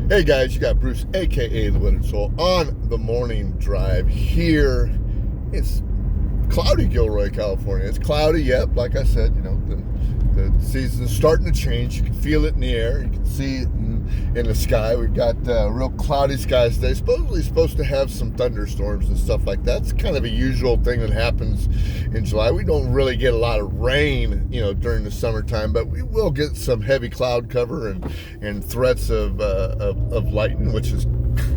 Hey guys, you got Bruce, aka the Weathered Soul, on the morning drive here. It's cloudy, Gilroy, California. It's cloudy, yep. Like I said, the season's starting to change. You can feel it in the air. You can see it in the sky. We've got real cloudy skies today. Supposed to have some thunderstorms and stuff like that. It's kind of a usual thing that happens in July. We don't really get a lot of rain, during the summertime, but we will get some heavy cloud cover and threats of lightning, which is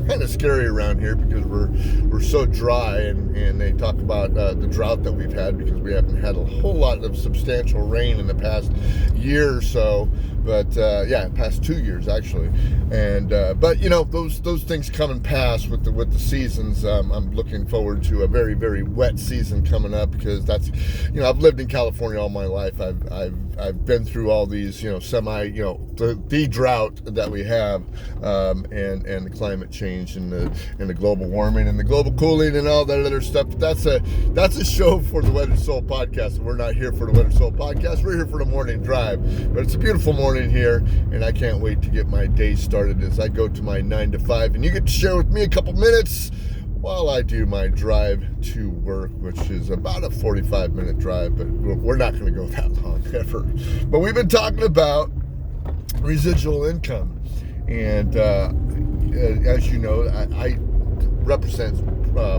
kind of scary around here because we're so dry, and they talk about the drought that we've had because we haven't had a whole lot of substantial rain in the past year or so, but past 2 years actually, and but those things come and pass with the seasons. I'm looking forward to a very, very wet season coming up because that's I've lived in California all my life. I've been through all these the drought that we have, and the climate change and the global warming and the global cooling and all that other stuff. But that's a show for the Weathered Soul podcast. We're not here for the Weathered Soul podcast. We're here for the morning drive. But it's a beautiful morning here, and I can't wait to get my day started as I go to my 9 to 5, and you get to share with me a couple minutes while I do my drive to work, which is about a 45-minute drive, but we're not going to go that long ever. But we've been talking about residual income, and as you know, I represent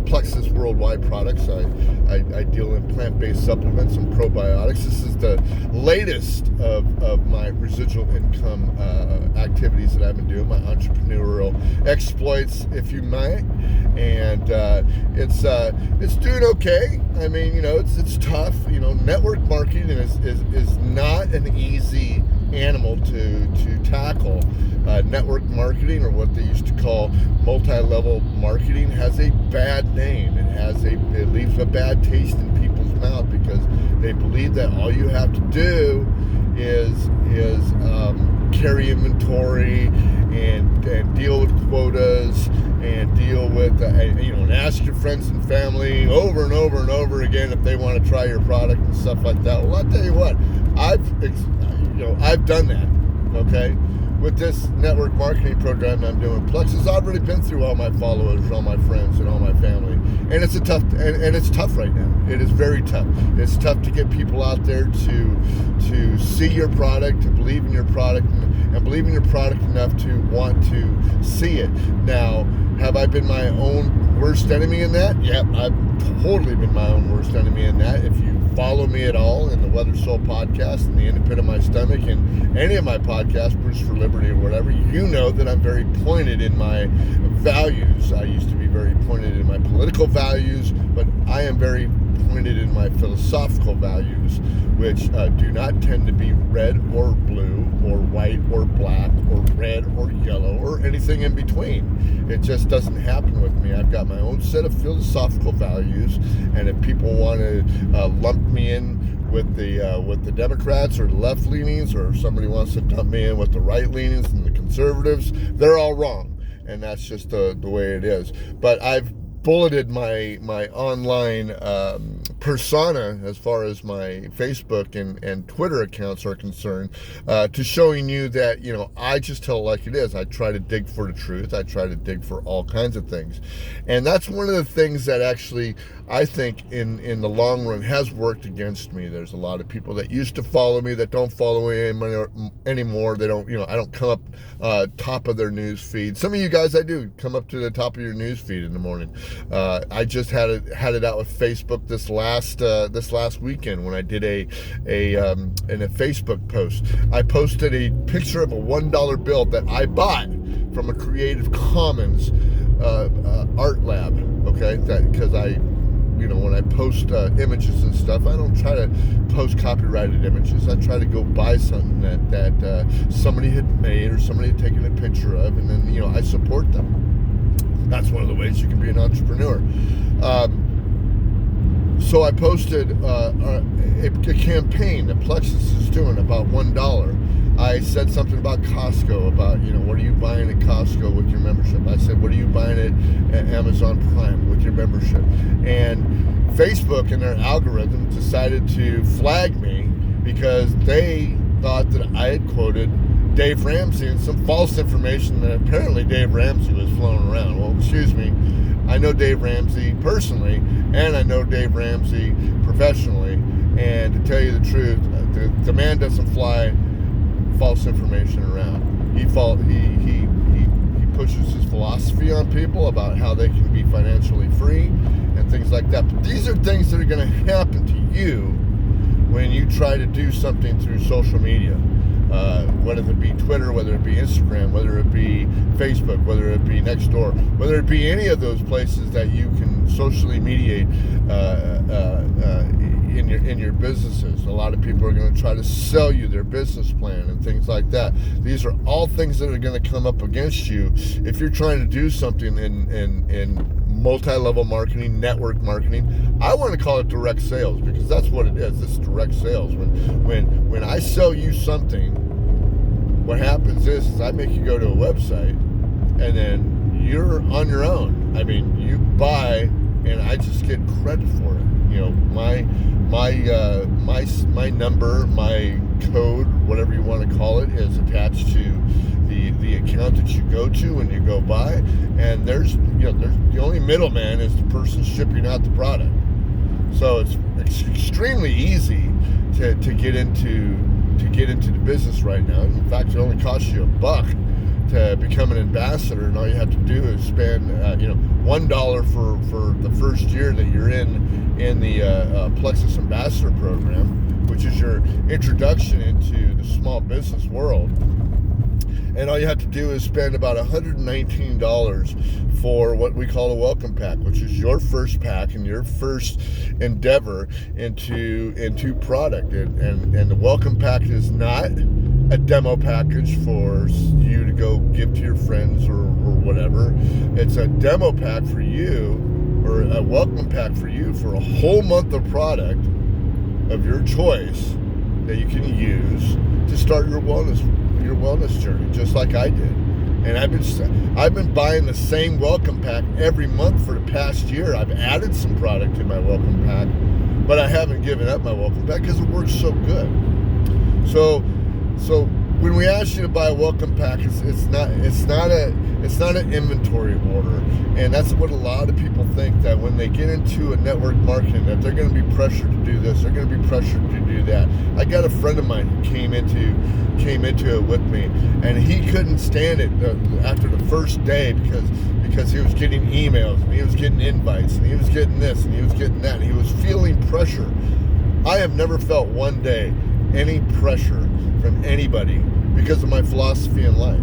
Plexus Worldwide Products. I deal in plant-based supplements and probiotics. This is the latest of my residual income activities that I've been doing, my entrepreneurial exploits, if you might. And it's doing okay. I mean, it's tough. Network marketing is not an easy animal to tackle. Network marketing, or what they used to call multi-level marketing, has a bad name. It leaves a bad taste in people's mouth because they believe that all you have to do is carry inventory and deal with quotas and deal with and ask your friends and family over and over and over again if they want to try your product and stuff like that. Well, I'll tell you what, I've done that, okay? With this network marketing program I'm doing, Plexus, I've already been through all my followers, all my friends, and all my family, and it's it's tough right now. It is very tough. It's tough to get people out there to see your product, to believe in your product, and believe in your product enough to want to see it. Now, have I been my own worst enemy in that? Yep, I've totally been my own worst enemy in that. If you follow me at all in the Weathered Soul podcast and the In the Pit of My Stomach and any of my podcasts, Bruce for Liberty or whatever, you know that I'm very pointed in my values. I used to be very pointed in my political values, but I am very pointed in my philosophical values, which do not tend to be red or blue or white or black or red or yellow or anything in between. It just doesn't happen with me. I've got my own set of philosophical values, and if people want to lump me in with the Democrats or the left leanings, or if somebody wants to dump me in with the right leanings and the conservatives, they're all wrong, and that's just the way it is. But I've bulleted my online persona, as far as my Facebook and Twitter accounts are concerned, to showing you that I just tell it like it is. I try to dig for the truth. I try to dig for all kinds of things, and that's one of the things that actually I think in the long run has worked against me. There's a lot of people that used to follow me that don't follow me anymore. They don't, I don't come up top of their news feed. Some of you guys, I do come up to the top of your news feed in the morning. I just had it out with Facebook this last weekend when I did in a Facebook post. I posted a picture of a $1 bill that I bought from a Creative Commons art lab. Okay, because when I post images and stuff, I don't try to post copyrighted images. I try to go buy something that somebody had made or somebody had taken a picture of, and then I support them. That's one of the ways you can be an entrepreneur. So I posted a campaign that Plexus is doing about $1. I said something about Costco, about, what are you buying at Costco with your membership? I said, what are you buying at Amazon Prime with your membership? And Facebook and their algorithm decided to flag me because they thought that I had quoted Dave Ramsey and some false information that apparently Dave Ramsey was flown around. Well, excuse me, I know Dave Ramsey personally, and I know Dave Ramsey professionally, and to tell you the truth, the man doesn't fly false information around. He pushes his philosophy on people about how they can be financially free and things like that. But these are things that are going to happen to you when you try to do something through social media, whether it be Twitter, whether it be Instagram, whether it be Facebook, whether it be Nextdoor, whether it be any of those places that you can socially mediate in your businesses. A lot of people are going to try to sell you their business plan and things like that. These are all things that are going to come up against you if you're trying to do something in multi-level marketing, network marketing. I want to call it direct sales because that's what it is. It's direct sales. When I sell you something, what happens is I make you go to a website and then you're on your own. I mean, you buy and I just get credit for it. You know, my number, my code, whatever you want to call it, is attached to the account that you go to when you go buy, and there's the only middleman is the person shipping out the product. So it's extremely easy to get into the business right now. In fact, it only costs you $1 to become an ambassador, and all you have to do is spend $1 for the first year that you're in the Plexus Ambassador Program, which is your introduction into the small business world. And all you have to do is spend about $119 for what we call a welcome pack, which is your first pack and your first endeavor into product. And the welcome pack is not a demo package for you to go give to your friends or whatever. It's a demo pack for you, or a welcome pack for you, for a whole month of product of your choice that you can use to start your wellness journey, just like I did. And I've been buying the same welcome pack every month for the past year. I've added some product to my welcome pack, but I haven't given up my welcome pack because it works so good. So when we ask you to buy a welcome pack, it's not an inventory order, and that's what a lot of people think, that when they get into a network marketing, that they're going to be pressured to do this, they're going to be pressured to do that. I got a friend of mine who came into it with me, and he couldn't stand it after the first day because he was getting emails and he was getting invites and he was getting this and he was getting that and he was feeling pressure. I have never felt one day any pressure from anybody because of my philosophy in life.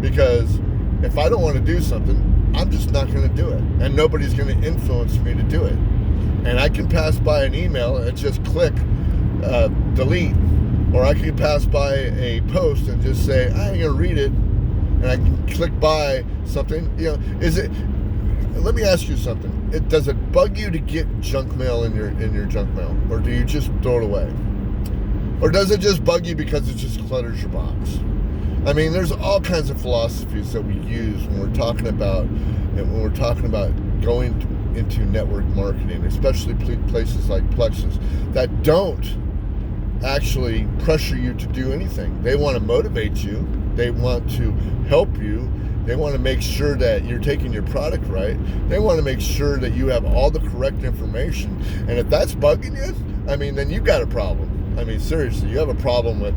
Because if I don't want to do something, I'm just not going to do it, and nobody's going to influence me to do it. And I can pass by an email and just click delete, or I can pass by a post and just say I ain't going to read it, and I can click by something. Let me ask you something. Does it bug you to get junk mail in your junk mail, or do you just throw it away? Or does it just bug you because it just clutters your box? I mean, there's all kinds of philosophies that we use when we're talking about going into network marketing, especially places like Plexus, that don't actually pressure you to do anything. They want to motivate you. They want to help you. They want to make sure that you're taking your product right. They want to make sure that you have all the correct information. And if that's bugging you, I mean, then you've got a problem. I mean, seriously, you have a problem with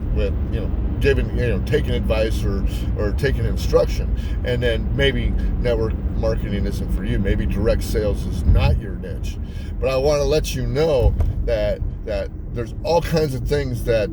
taking advice or taking instruction. And then maybe network marketing isn't for you. Maybe direct sales is not your niche. But I want to let you know that there's all kinds of things that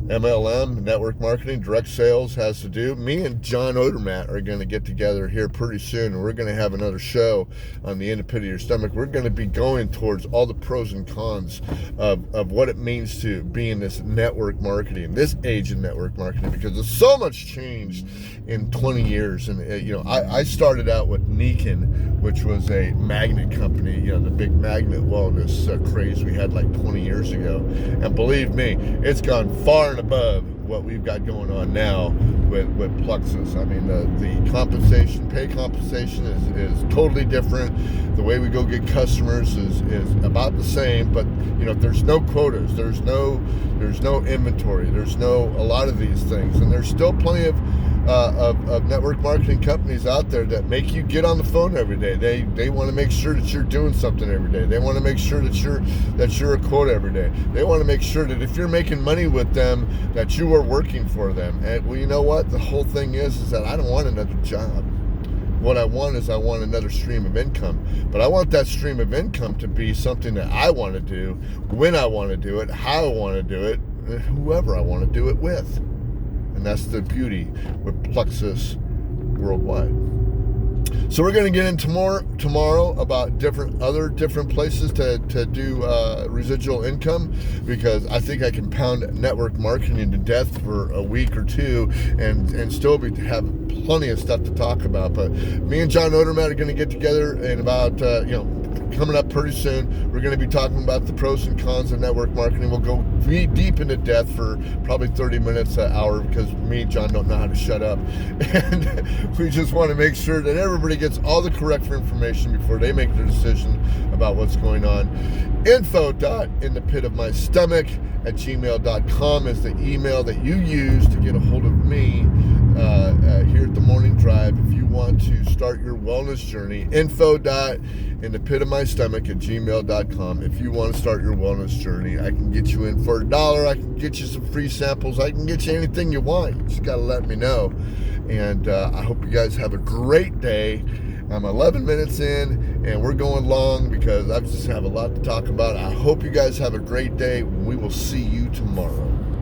MLM, network marketing, direct sales has to do. Me and John Odermatt are going to get together here pretty soon, and we're going to have another show on the In the Pit of Your Stomach. We're going to be going towards all the pros and cons of what it means to be in this network marketing, this age of network marketing, because there's so much changed in 20 years. And I started out with Nikin, which was a magnet company, the big magnet wellness craze we had like 20 years ago. And believe me, it's gone far and above what we've got going on now with Plexus. I mean, the pay compensation is totally different. The way we go get customers is about the same, but there's no quotas, there's no inventory, there's a lot of these things, and there's still plenty of network marketing companies out there that make you get on the phone every day. They want to make sure that you're doing something every day. They want to make sure that you're a quote every day. They want to make sure that if you're making money with them, that you are working for them. And well, you know what? The whole thing is that I don't want another job. What I want another stream of income. But I want that stream of income to be something that I want to do, when I want to do it, how I want to do it, and whoever I want to do it with. And that's the beauty with Plexus Worldwide. So we're going to get into more tomorrow about different places to do residual income, because I think I can pound network marketing to death for a week or two and still have plenty of stuff to talk about. But me and John Odermatt are going to get together in about coming up pretty soon. We're going to be talking about the pros and cons of network marketing. We'll go deep into depth for probably 30 minutes an hour, because me and John don't know how to shut up. And we just want to make sure that everybody gets all the correct information before they make their decision about what's going on. info.inthepitofmystomach@gmail.com is the email that you use to get a hold of me here at the Morning Drive. If you want to start your wellness journey, info.inthepitofmystomach@gmail.com. If you want to start your wellness journey, I can get you in for $1. I can get you some free samples. I can get you anything you want. You just got to let me know. And I hope you guys have a great day. I'm 11 minutes in, and we're going long because I just have a lot to talk about. I hope you guys have a great day. We will see you tomorrow.